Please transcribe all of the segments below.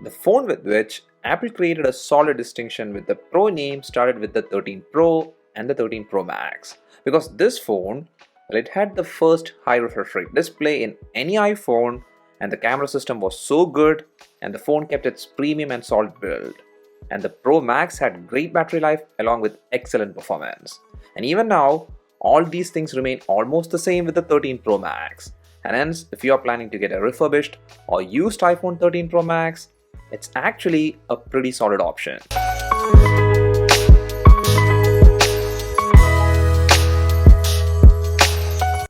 the phone with which Apple created a solid distinction with the Pro name started with the 13 Pro and the 13 Pro Max. Because this phone, well, it had the first high refresh rate display in any iPhone, and the camera system was so good, and the phone kept its premium and solid build. And the Pro Max had great battery life along with excellent performance. And even now, all these things remain almost the same with the 13 Pro Max. And hence, if you are planning to get a refurbished or used iPhone 13 Pro Max, it's actually a pretty solid option.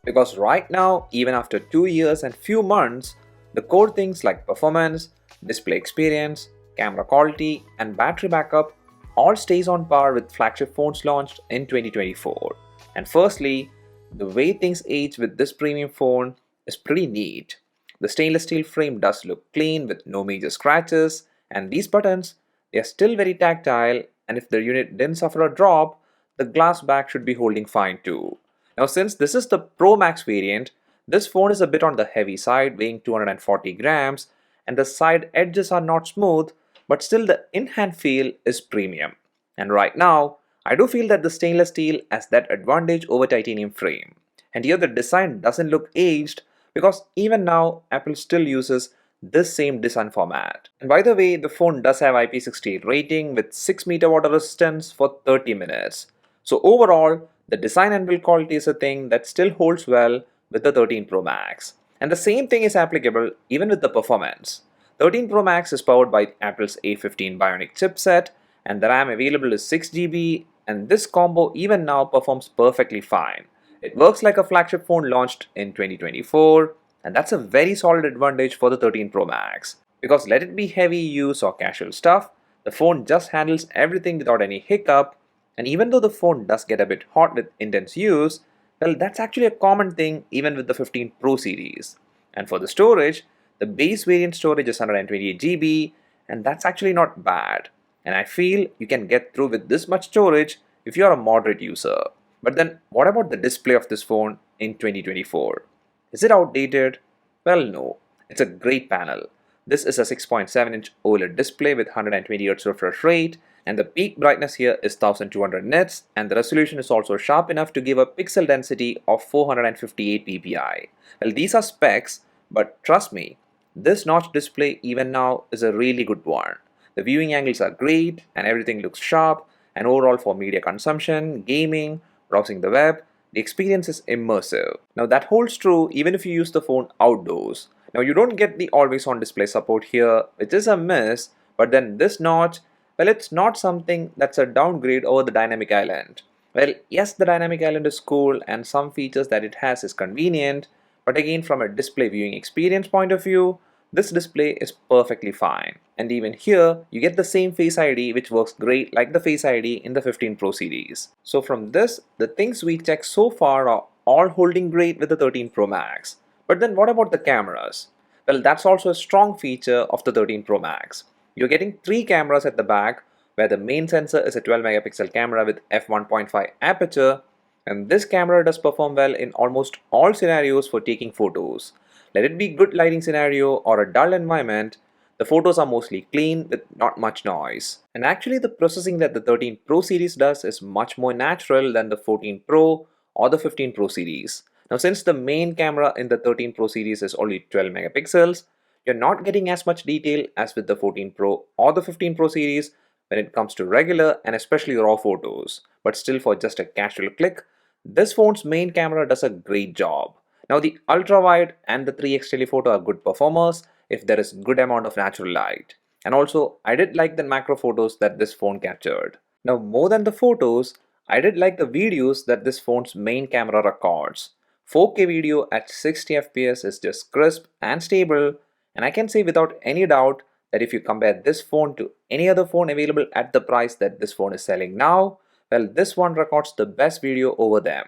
Because right now, even after 2 years and few months, the core things like performance, display experience, camera quality, and battery backup all stays on par with flagship phones launched in 2024. And firstly, the way things age with this premium phone is pretty neat. The stainless steel frame does look clean with no major scratches, and these buttons, they are still very tactile, and if the unit didn't suffer a drop, the glass back should be holding fine too. Now since this is the Pro Max variant, this phone is a bit on the heavy side, weighing 240 grams, and the side edges are not smooth, but still the in-hand feel is premium. And right now, I do feel that the stainless steel has that advantage over titanium frame. And here the design doesn't look aged, because even now Apple still uses this same design format. And by the way, the phone does have IP68 rating with 6 meter water resistance for 30 minutes. So overall, the design and build quality is a thing that still holds well with the 13 Pro Max. And the same thing is applicable even with the performance. 13 Pro Max is powered by Apple's A15 Bionic chipset, and the RAM available is 6GB, and this combo even now performs perfectly fine. It works like a flagship phone launched in 2024, and that's a very solid advantage for the 13 Pro Max. Because let it be heavy use or casual stuff, the phone just handles everything without any hiccup, and even though the phone does get a bit hot with intense use, well, that's actually a common thing even with the 15 Pro series. And for the storage, the base variant storage is 128GB, and that's actually not bad. And I feel you can get through with this much storage if you are a moderate user. But then what about the display of this phone in 2024? Is it outdated? Well, no. It's a great panel. This is a 6.7-inch OLED display with 120Hz refresh rate, and the peak brightness here is 1200 nits, and the resolution is also sharp enough to give a pixel density of 458 ppi. Well, these are specs, but trust me, this notch display even now is a really good one. The viewing angles are great, and everything looks sharp, and overall for media consumption, gaming, browsing the web, the experience is immersive. Now that holds true even if you use the phone outdoors. Now you don't get the always on display support here, which is a miss, but then this notch, well, it's not something that's a downgrade over the dynamic island. Well, yes, the dynamic island is cool and some features that it has is convenient, but again from a display viewing experience point of view, this display is perfectly fine. And even here, you get the same Face ID which works great like the Face ID in the 15 Pro series. So from this, the things we checked so far are all holding great with the 13 Pro Max. But then what about the cameras? Well, that's also a strong feature of the 13 Pro Max. You're getting 3 cameras at the back, where the main sensor is a 12 megapixel camera with f1.5 aperture, and this camera does perform well in almost all scenarios for taking photos. Let it be good lighting scenario or a dull environment, the photos are mostly clean with not much noise. And actually the processing that the 13 Pro series does is much more natural than the 14 Pro or the 15 Pro series. Now since the main camera in the 13 Pro series is only 12 megapixels, you're not getting as much detail as with the 14 Pro or the 15 Pro series when it comes to regular and especially raw photos. But still, for just a casual click, this phone's main camera does a great job. Now the ultra wide and the 3x telephoto are good performers if there is good amount of natural light. And also I did like the macro photos that this phone captured. Now more than the photos, I did like the videos that this phone's main camera records. 4K video at 60 fps is just crisp and stable, and I can say without any doubt that if you compare this phone to any other phone available at the price that this phone is selling now, well, this one records the best video over them.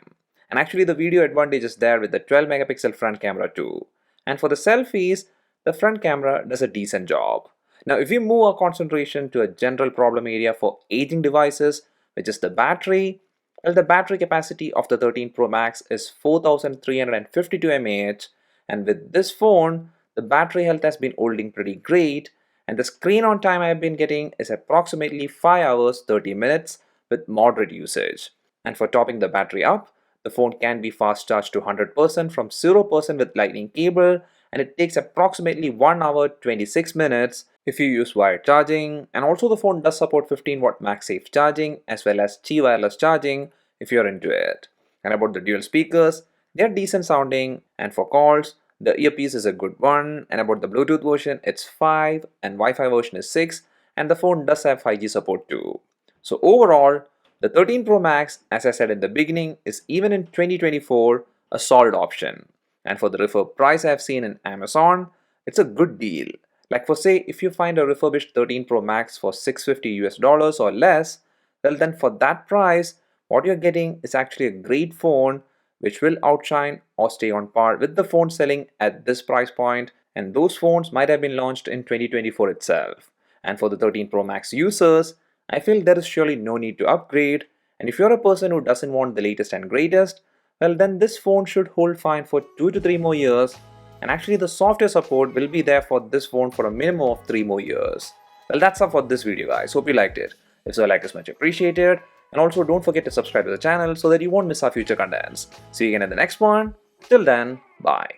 And actually the video advantage is there with the 12 megapixel front camera too. And for the selfies, the front camera does a decent job. Now if we move our concentration to a general problem area for aging devices, which is the battery, well, the battery capacity of the 13 Pro Max is 4352 mAh, and with this phone, the battery health has been holding pretty great, and the screen on time I've been getting is approximately 5 hours 30 minutes with moderate usage. And for topping the battery up, the phone can be fast charged to 100% from 0% with lightning cable, and it takes approximately 1 hour 26 minutes if you use wired charging. And also the phone does support 15-watt MagSafe charging as well as Qi wireless charging if you're into it. And about the dual speakers, they're decent sounding, and for calls, the earpiece is a good one. And about the Bluetooth version, it's 5 and Wi-Fi version is 6, and the phone does have 5G support too. So overall, the 13 Pro Max, as I said in the beginning, is even in 2024 a solid option. And for the refurb price I've seen in Amazon, it's a good deal. Like for say, if you find a refurbished 13 Pro Max for $650 or less, well then for that price, what you're getting is actually a great phone which will outshine or stay on par with the phone selling at this price point, and those phones might have been launched in 2024 itself. And for the 13 Pro Max users, I feel there is surely no need to upgrade, and if you're a person who doesn't want the latest and greatest, well then this phone should hold fine for 2 to 3 more years, and actually the software support will be there for this phone for a minimum of 3 more years. Well, that's all for this video guys, hope you liked it. If so, like is much appreciated, and also don't forget to subscribe to the channel so that you won't miss our future contents. See you again in the next one. Till then, bye.